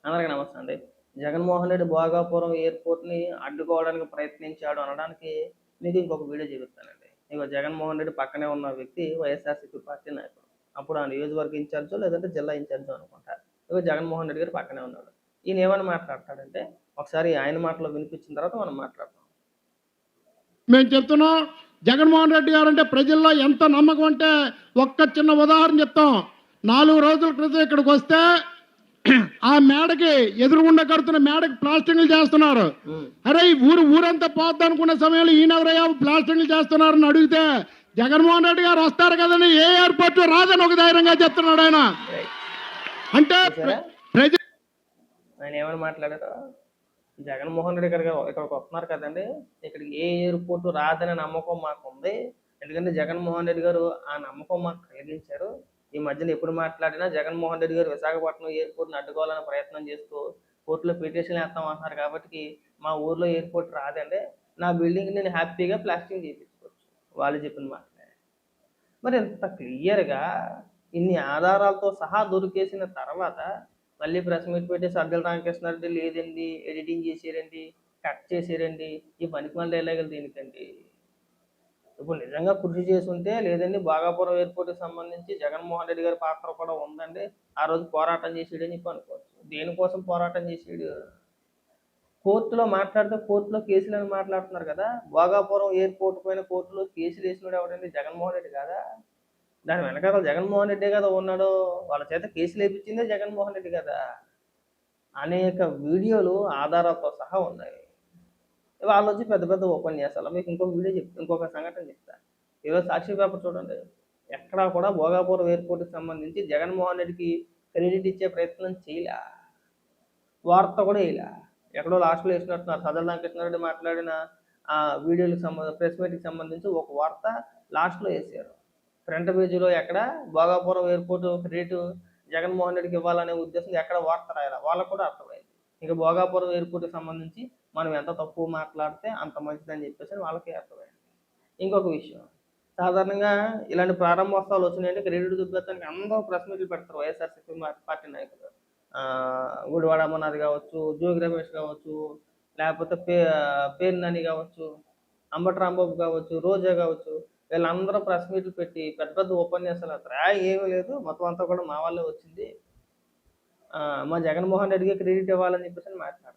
అందరికీ నమస్తే అండి. జగన్మోహన్ రెడ్డి భోగాపురం ఎయిర్‌పోర్ట్‌ని అడ్డుకోవడానికి ప్రయత్నించాడు అనడానికి మీకు ఇంకొక వీడియో చూపిస్తానండి. ఇగో జగన్మోహన్ రెడ్డి పక్కనే ఉన్న వ్యక్తి వైఎస్ఆర్‌సీపీ పార్టీ నాయకుడు. అప్పుడు ఆ నియోజకవర్గ ఇన్ఛార్జో లేదంటే జిల్లా ఇన్ఛార్జో అనుకుంటా. ఇగో జగన్మోహన్ రెడ్డి గారు పక్కనే ఉన్నాడు. ఈయన ఏమని మాట్లాడతాడంటే ఒకసారి ఆయన మాటలు వినిపించిన తర్వాత మనం మాట్లాడదాం. మేము చెప్తున్నాం జగన్మోహన్ రెడ్డి గారు అంటే ప్రజల్లో ఎంత నమ్మకం అంటే ఒక్క చిన్న ఉదాహరణ చెప్తాం. 4 రోజుల క్రితం ఇక్కడికి వస్తే ఆ మేడకి ఎదురుగుండా కడుతున్న మేడకి ప్లాస్టింగ్లు చేస్తున్నారు. అరే ఈ ఊరంతా పోద్ది అనుకున్న సమయంలో ఈయనెవరయ్యా ప్లాస్టింగ్లు చేస్తున్నారని అడిగితే జగన్మోహన్ రెడ్డి గారు వస్తారు కదని ఏ ఎయిర్పోర్ట్ రాదని ఒక ధైర్యంగా చెప్తున్నాడు ఆయన. అంటే ఆయన ఏమని మాట్లాడారు? జగన్మోహన్ రెడ్డి గారు ఇక్కడికి వస్తున్నారు కదండి, ఇక్కడికి ఏ ఎయిర్పోర్ట్ రాదనే నమ్మకం మాకు ఉంది. ఎందుకంటే జగన్మోహన్ రెడ్డి గారు ఆ నమ్మకం మాకు కలిగించారు. ఈ మధ్యన ఎప్పుడు మాట్లాడినా జగన్మోహన్ రెడ్డి గారు విశాఖపట్నం ఎయిర్పోర్ట్ని అడ్డుకోవాలని ప్రయత్నం చేస్తూ కోర్టులో పిటిషన్ వేస్తాం అంటున్నారు. కాబట్టి మా ఊర్లో ఎయిర్పోర్ట్ రాదండి, నా బిల్డింగ్ నేను హ్యాపీగా ప్లాస్టింగ్ చేయించుకోవచ్చు వాళ్ళు చెప్పిన మాటలే. మరి ఇంత క్లియర్గా ఇన్ని ఆధారాలతో సహా దొరికేసిన తర్వాత మళ్ళీ ప్రెస్ మీట్ పెట్టి సజ్జల రామకృష్ణారెడ్డి లేదండి, ఎడిటింగ్ చేసేరండి, కట్ చేసేరండి, ఈ పనికి మళ్ళీ డైలాగులు దేనికండి? ఇప్పుడు నిజంగా కృషి చేసి ఉంటే లేదండి భోగాపురం ఎయిర్పోర్ట్కి సంబంధించి జగన్మోహన్ రెడ్డి గారి పాత్ర కూడా ఉందండి, ఆ రోజు పోరాటం చేసాడని చెప్పి అనుకోవచ్చు. దేనికోసం పోరాటం చేసాడు? కోర్టులో మాట్లాడితే కోర్టులో కేసులని మాట్లాడుతున్నారు కదా. భోగాపురం ఎయిర్పోర్ట్ పైన కోర్టులో కేసులు వేసినాడు ఎవడండి? జగన్మోహన్ రెడ్డి కాదా? దాని వెనకాల జగన్మోహన్ రెడ్డి కదా ఉన్నాడు, వాళ్ళ చేత కేసులు వేయించిందే జగన్మోహన్ రెడ్డి కదా. అనేక వీడియోలు ఆధారాలతో సహా ఉన్నాయి. వాళ్ళు వచ్చి పెద్ద పెద్ద ఉపన్యాసాలు. మీకు ఇంకొక వీడియో ఇంకొక సంఘటన చెప్తా. ఈరోజు సాక్షి పేపర్ చూడండి, ఎక్కడా కూడా భోగాపురం ఎయిర్పోర్ట్కి సంబంధించి జగన్మోహన్ రెడ్డికి క్రెడిట్ ఇచ్చే ప్రయత్నం చేయలే, వార్త కూడా వేయలే. ఎక్కడో లాస్ట్లో వేసినట్టున్నారు. సజ్జల రామకృష్ణారెడ్డి మాట్లాడిన ఆ వీడియోలకు ప్రెస్ మీట్కి సంబంధించి ఒక వార్త లాస్ట్లో వేసారు. ఫ్రంట్ పేజీలో ఎక్కడ భోగాపురం ఎయిర్పోర్ట్ క్రెడిట్ జగన్మోహన్ రెడ్డికి ఇవ్వాలనే ఉద్దేశం ఎక్కడ వార్త రాయాలి, వాళ్ళకు కూడా అర్థమైంది. ఇక భోగాపురం ఎయిర్పోర్ట్కి సంబంధించి మనం ఎంత తక్కువ మాట్లాడితే అంత మంచిదని చెప్పేసి వాళ్ళకి అర్థమైంది. ఇంకొక విషయం, సాధారణంగా ఇలాంటి ప్రారంభోత్సవాలు వచ్చినాయంటే క్రెడిట్ చూపించడానికి అందరూ ప్రెస్ మీట్లు పెడతారు. వైఎస్ఆర్సీపీ పార్టీ నాయకులు గుడివాడ అమర్నాథ్ కావచ్చు, జోగి రమేష్ కావచ్చు, లేకపోతే పేరు నాని కావచ్చు, అంబటి రాంబాబు కావచ్చు, రోజా కావచ్చు, వీళ్ళందరూ ప్రెస్ మీట్లు పెట్టి పెద్ద పెద్ద ఉపన్యాసాలు అవుతారు. ఏమీ లేదు, మొత్తం అంతా కూడా మా వాళ్ళే వచ్చింది, మా జగన్మోహన్ రెడ్డికి క్రెడిట్ ఇవ్వాలని చెప్పేసి మాట్లాడతారు.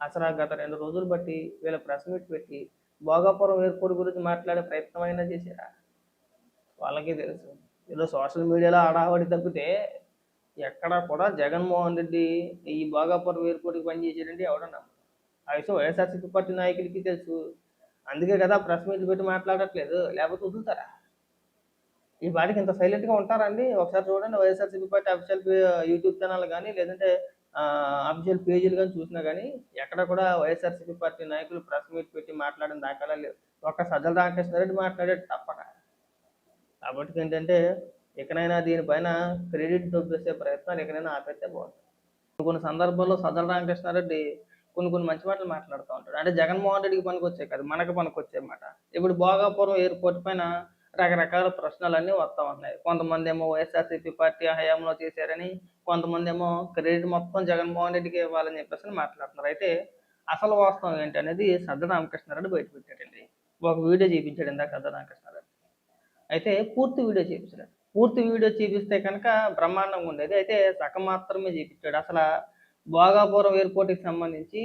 అసలు గత 2 రోజులు బట్టి వీళ్ళ ప్రెస్ మీట్ పెట్టి భోగాపురం ఎయిర్పోర్ట్ గురించి మాట్లాడే ప్రయత్నం అయినా చేశారా? వాళ్ళకి తెలుసు. ఏదో సోషల్ మీడియాలో ఆడావడి తప్పితే ఎక్కడా కూడా జగన్మోహన్ రెడ్డి ఈ భోగాపురం ఎయిర్పోర్ట్కి పనిచేసాడంటే ఎవడన్నా ఆ విషయం వైఎస్ఆర్సీపీ పార్టీ నాయకులకి తెలుసు. అందుకే కదా ప్రెస్ మీట్లు పెట్టి మాట్లాడట్లేదు, లేకపోతే వదులుతారా? ఈ పాటికి ఇంత సైలెంట్గా ఉంటారండి? ఒకసారి చూడండి, YSRCP party official YouTube channel కానీ లేదంటే అఫీషియల్ పేజీలు కానీ చూసినా కానీ ఎక్కడ కూడా వైఎస్ఆర్సీపీ పార్టీ నాయకులు ప్రెస్ మీట్ పెట్టి మాట్లాడిన దాఖలా లేవు. ఒక్క సజ్జల రామకృష్ణారెడ్డి మాట్లాడేది తప్పక. కాబట్టి ఏంటంటే ఎక్కడైనా దీనిపైన క్రెడిట్ చూపించే ప్రయత్నాలు ఎక్కడైనా ఆపేస్తే బాగుంటుంది. కొన్ని సందర్భాల్లో సజ్జల రామకృష్ణారెడ్డి కొన్ని మంచి మాటలు మాట్లాడుతూ ఉంటాడు. అంటే జగన్మోహన్ రెడ్డికి పనికొచ్చే కాదు, మనకు పనికొచ్చే మాట. ఇప్పుడు భోగాపురం ఎయిర్పోర్ట్ పైన రకరకాల ప్రశ్నలన్నీ వస్తూ ఉన్నాయి. కొంతమంది ఏమో వైఎస్ఆర్సీపీ పార్టీ హయాంలో చేశారని, కొంతమంది ఏమో క్రెడిట్ మొత్తం జగన్మోహన్ రెడ్డికి ఇవ్వాలని చెప్పేసి మాట్లాడుతున్నారు. అయితే అసలు వాస్తవం ఏంటి అనేది సజ్జల రామకృష్ణారెడ్డి బయటపెట్టాడండి. ఒక వీడియో చూపించాడు ఇందాక సజ్జల రామకృష్ణారెడ్డి. అయితే పూర్తి వీడియో చూపించాడు. పూర్తి వీడియో చూపిస్తే కనుక బ్రహ్మాండంగా ఉండేది. అయితే సగం మాత్రమే చూపించాడు. అసలు భోగాపురం ఎయిర్పోర్ట్కి సంబంధించి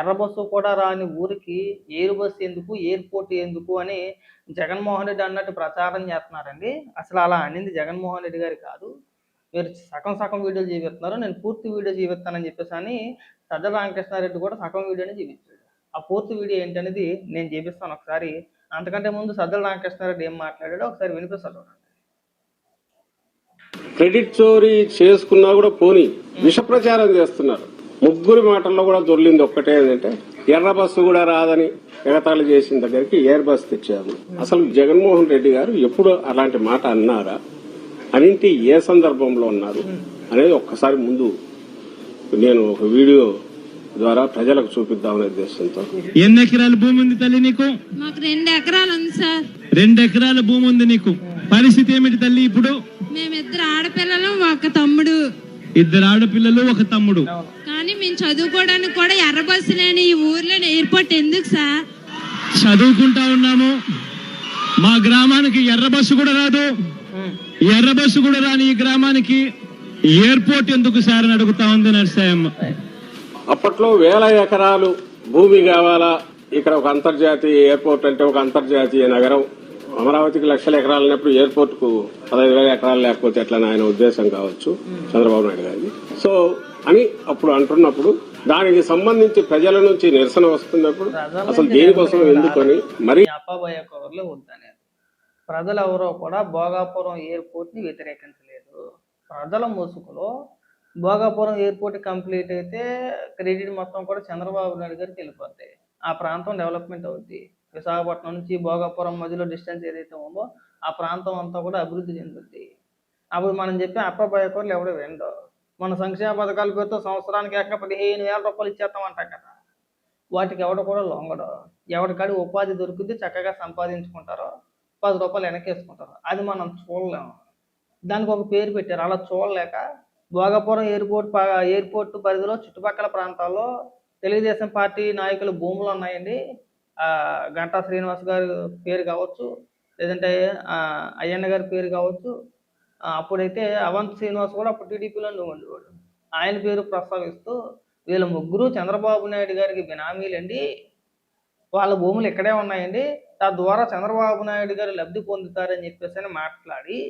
ఎర్ర బస్సు కూడా రాని ఊరికి ఎయిర్ బస్సు ఎందుకు, ఎయిర్పోర్ట్ ఎందుకు అని జగన్మోహన్ రెడ్డి అన్నట్టు ప్రచారం చేస్తున్నారండి. అసలు అలా అనింది జగన్మోహన్ రెడ్డి గారు కాదు. మీరు సగం వీడియోలు చూపిస్తున్నారు, నేను పూర్తి వీడియో చూపిస్తానని చెప్పేసి అని సజ్జల రామకృష్ణారెడ్డి కూడా సగం వీడియోని చూపించాడు. ఆ పూర్తి వీడియో ఏంటనేది నేను చూపిస్తాను ఒకసారి. అంతకంటే ముందు సజ్జల రామకృష్ణారెడ్డి ఏం మాట్లాడాడో ఒకసారి వినిపిస్తాను. క్రెడిట్ చోరీ చేసుకున్నా కూడా పోనీ విష ప్రచారం చేస్తున్నారు. ముగ్గురి మాటల్లో కూడా దొర్లింది ఒక్కటే ఏంటంటే ఎర్ర బస్సు కూడా రాదని ఎగతాళి చేసిన దగ్గరికి ఎయిర్ బస్ తెచ్చాము. అసలు జగన్మోహన్ రెడ్డి గారు ఎప్పుడు అలాంటి మాట అన్నారా, అనింటి ఏ సందర్భంలో ఉన్నారు అనేది ఒక్కసారి ముందు నేను ఒక వీడియో ద్వారా ప్రజలకు చూపిద్దామనే ఉద్దేశంతో. ఎన్ని ఎకరాల భూమి ఉంది తల్లి నీకు? మాకు 2 ఎకరాలు ఉంది సార్. 2 ఎకరాల భూమి ఉంది నీకు. పరిస్థితి ఏమిటి తల్లి ఇప్పుడు? మేమిద్దరు ఆడపిల్లలు, ఒక తమ్ముడు. 2 ఆడపిల్లలు 1 తమ్ముడు. అవును. కానీ మేము చదువుకోవడానికి కూడా ఎర్ర బస్సు లేని ఈ ఊర్లో ఎయిర్పోర్ట్ ఎందుకు సార్? చదువుకుంటా ఉన్నాము. మా గ్రామానికి ఎర్ర బస్సు కూడా రాదు. ఎర్ర బస్సు కూడా రాని ఈ గ్రామానికి ఎయిర్పోర్ట్ ఎందుకు సార్ అని అడుగుతా ఉంది నరసాయమ్మ. అప్పట్లో వేల ఎకరాలు భూమి కావాలా, ఇక్కడ ఒక అంతర్జాతీయ ఎయిర్పోర్ట్ అంటే ఒక అంతర్జాతీయ నగరం. అమరావతికి లక్షల ఎకరాలు ఉన్నప్పుడు ఎయిర్పోర్ట్ కు 15,000 ఎకరాలు లేకపోతే ఎట్లా ఆయన ఉద్దేశం కావచ్చు చంద్రబాబు నాయుడు గారిది. సో అని అప్పుడు అంటున్నప్పుడు దానికి సంబంధించి ప్రజల నుంచి నిరసన వస్తున్నప్పుడు అసలు దేనికోసం ఎందుకని మరి అప్పాబయ్య కవర్లు వద్దనే ప్రజలు ఎవరో కూడా భోగాపురం ఎయిర్పోర్ట్ ని వ్యతిరేకించలేదు. ప్రజల ముసుగులో భోగాపురం ఎయిర్పోర్ట్ కంప్లీట్ అయితే క్రెడిట్ మొత్తం కూడా చంద్రబాబు నాయుడు గారికి వెళ్ళిపోతాయి. ఆ ప్రాంతం డెవలప్మెంట్ అవుద్ది. విశాఖపట్నం నుంచి భోగాపురం మధ్యలో డిస్టెన్స్ ఏదైతే ఉందో ఆ ప్రాంతం అంతా కూడా అభివృద్ధి చెందుద్ది. అప్పుడు మనం చెప్పే అప్పాబయ్య కవర్లు ఎవడో వినడు. మన సంక్షేమ పథకాల పేరుతో సంవత్సరానికి ఏకంగా 15,000 రూపాయలు ఇచ్చేస్తామంటాం కదా, వాటికి ఎవడ కూడా లొంగడు. ఎవరికాడి ఉపాధి దొరుకుద్ది, చక్కగా సంపాదించుకుంటారో 10 రూపాయలు వెనకేసుకుంటారు. అది మనం చూడలేము. దానికి ఒక పేరు పెట్టారు. అలా చూడలేక భోగాపురం ఎయిర్పోర్ట్ పరిధిలో చుట్టుపక్కల ప్రాంతాల్లో తెలుగుదేశం పార్టీ నాయకుల భూములు ఉన్నాయండి. గంటా శ్రీనివాస్ గారి పేరు కావచ్చు, లేదంటే అయ్యన్న గారి పేరు కావచ్చు. అప్పుడైతే అవంత్ శ్రీనివాస్ కూడా అప్పుడు టీడీపీలో ఉండేవాడు. ఆయన పేరు ప్రస్తావిస్తూ వీళ్ళ ముగ్గురు చంద్రబాబు నాయుడు గారికి బినామీలండి, వాళ్ళ భూములు ఇక్కడే ఉన్నాయండి, తద్వారా చంద్రబాబు నాయుడు గారు లబ్ధి పొందుతారని చెప్పేసి మాట్లాడి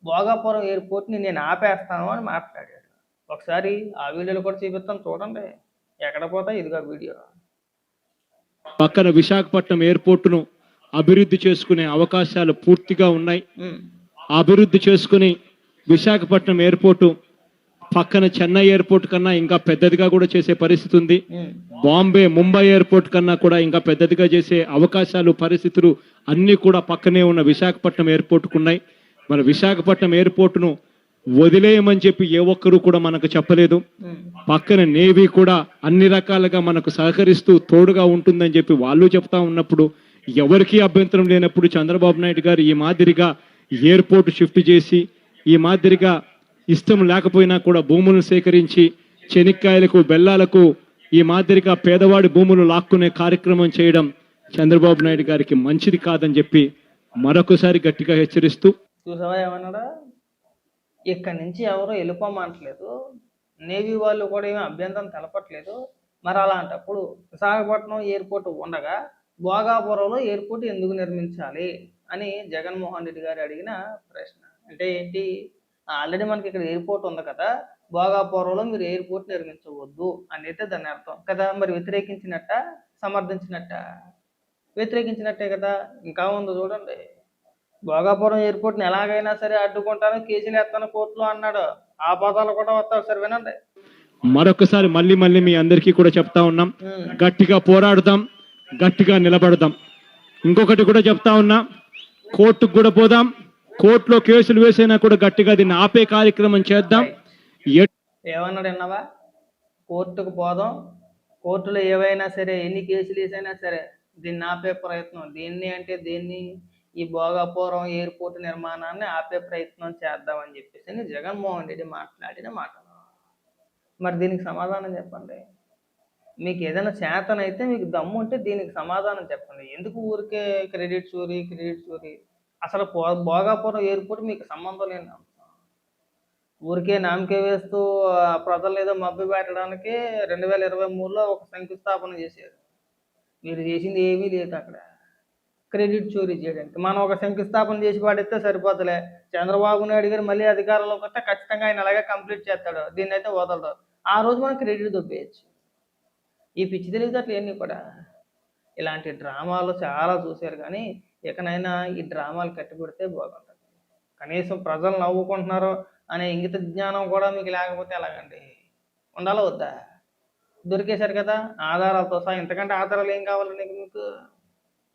భోగాపురం ఎయిర్పోర్ట్ని నేను ఆపేస్తాను అని మాట్లాడాడు. ఒకసారి ఆ వీడియోలు కూడా చూపిస్తాను చూడండి. ఎక్కడ పోతా ఇదిగా వీడియో. పక్కన విశాఖపట్నం ఎయిర్పోర్టును అభివృద్ధి చేసుకునే అవకాశాలు పూర్తిగా ఉన్నాయి. అభివృద్ధి చేసుకుని విశాఖపట్నం ఎయిర్పోర్టు పక్కన చెన్నై ఎయిర్పోర్ట్ కన్నా ఇంకా పెద్దదిగా కూడా చేసే పరిస్థితి ఉంది. బాంబే, ముంబై ఎయిర్పోర్ట్ కన్నా కూడా ఇంకా పెద్దదిగా చేసే అవకాశాలు, పరిస్థితులు అన్ని కూడా పక్కనే ఉన్న విశాఖపట్నం ఎయిర్పోర్టుకు ఉన్నాయి. మన విశాఖపట్నం ఎయిర్పోర్టును వదిలేయమని చెప్పి ఏ ఒక్కరూ కూడా మనకు చెప్పలేదు. పక్కన నేవీ కూడా అన్ని రకాలుగా మనకు సహకరిస్తూ తోడుగా ఉంటుందని చెప్పి వాళ్ళు చెప్తా ఉన్నప్పుడు, ఎవరికీ అభ్యంతరం లేనప్పుడు చంద్రబాబు నాయుడు గారు ఈ మాదిరిగా ఎయిర్పోర్ట్ షిఫ్ట్ చేసి, ఈ మాదిరిగా ఇష్టం లేకపోయినా కూడా భూములను సేకరించి చెనిక్కాయలకు, బెల్లాలకు ఈ మాదిరిగా పేదవాడి భూములు లాక్కునే కార్యక్రమం చేయడం చంద్రబాబు నాయుడు గారికి మంచిది కాదని చెప్పి మరొకసారి గట్టిగా హెచ్చరిస్తూ, చూసావా ఏమన్నాడా, ఇక్కడి నుంచి ఎవరో వెళ్ళిపోమంటలేదు, నేవీ వాళ్ళు కూడా ఏమీ అభ్యంతరం తెలపట్లేదు. మరి అలాంటప్పుడు విశాఖపట్నం ఎయిర్పోర్ట్ ఉండగా భోగాపురంలో ఎయిర్పోర్ట్ ఎందుకు నిర్మించాలి అని జగన్మోహన్ రెడ్డి గారు అడిగిన ప్రశ్న. అంటే ఏంటి, ఆల్రెడీ మనకి ఇక్కడ ఎయిర్పోర్ట్ ఉంది కదా, భోగాపురంలో మీరు ఎయిర్పోర్ట్ నిర్మించవద్దు అనేది దాని అర్థం కదా. మరి వ్యతిరేకించినట్ట, సమర్థించినట్ట? వ్యతిరేకించినట్టే కదా. ఇంకా ఉందో చూడండి. భోగాపురం ఎయిర్పోర్ట్ని ఎలాగైనా సరే అడ్డుకుంటాను, కేసులు ఎత్తాను కోర్టులో అన్నాడు. ఆ పదాలు కూడా వస్తావు సరే వినండి. మరొకసారి మళ్ళీ మీ అందరికీ కూడా చెప్తా ఉన్నాం, గట్టిగా పోరాడుదాం, గట్టిగా నిలబడదాం. ఇంకొకటి కూడా చెప్తా ఉన్నా, కోర్టుకు కూడా పోదాం, కోర్టులో కేసులు వేసైనా కూడా గట్టిగా దీన్ని ఆపే కార్యక్రమం చేద్దాం. ఏమన్నాడు విన్నావా? కోర్టుకు పోదాం, కోర్టులో ఏవైనా సరే ఎన్ని కేసులు వేసైనా సరే దీన్ని ఆపే ప్రయత్నం. దీన్ని ఈ భోగాపురం ఎయిర్పోర్ట్ నిర్మాణాన్ని ఆపే ప్రయత్నం చేద్దామని చెప్పేసి జగన్మోహన్ రెడ్డి మాట్లాడిన మాటలు. మరి దీనికి సమాధానం చెప్పండి. మీకు ఏదైనా చేతనైతే, మీకు దమ్ము ఉంటే దీనికి సమాధానం చెప్పండి. ఎందుకు ఊరికే క్రెడిట్ చోరీ? అసలు భోగాపురం ఎయిర్పోర్ట్ మీకు సంబంధం లేని అంశం. ఊరికే నామకే వేస్తూ ప్రజలు ఏదో మభ్య పెట్టడానికి 2023లో ఒక శంకుస్థాపన చేశారు. మీరు చేసింది ఏమీ లేదు అక్కడ. క్రెడిట్ చోరీ చేయడానికి మనం ఒక శంకుస్థాపన చేసి పాడిస్తే సరిపోతలే. చంద్రబాబు నాయుడు గారు మళ్ళీ అధికారంలోకి వస్తే ఖచ్చితంగా ఆయన అలాగే కంప్లీట్ చేస్తాడు, దీన్ని అయితే వదలడు. ఆ రోజు మనం క్రెడిట్ దొబ్బేయచ్చు. ఈ పిచ్చి తెలివితేటలు ఇవన్నీ కూడా. ఇలాంటి డ్రామాలు చాలా చూశారు, కానీ ఇకనైనా ఈ డ్రామాలు కట్టిపెడితే బాగుంటుంది. కనీసం ప్రజలు నవ్వుకుంటున్నారు అనే ఇంగిత జ్ఞానం కూడా మీకు లేకపోతే ఎలాగండి? ఉండాలా వద్దా? దొరికేశారు కదా ఆధారాలతో సహా. ఇంతకంటే ఆధారాలు ఏం కావాలండి మీకు?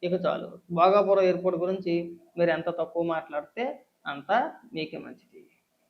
ఇక చాలు. భోగాపురం ఎయిర్పోర్ట్ గురించి మీరు ఎంత తక్కువ మాట్లాడితే అంత మీకే మంచిది.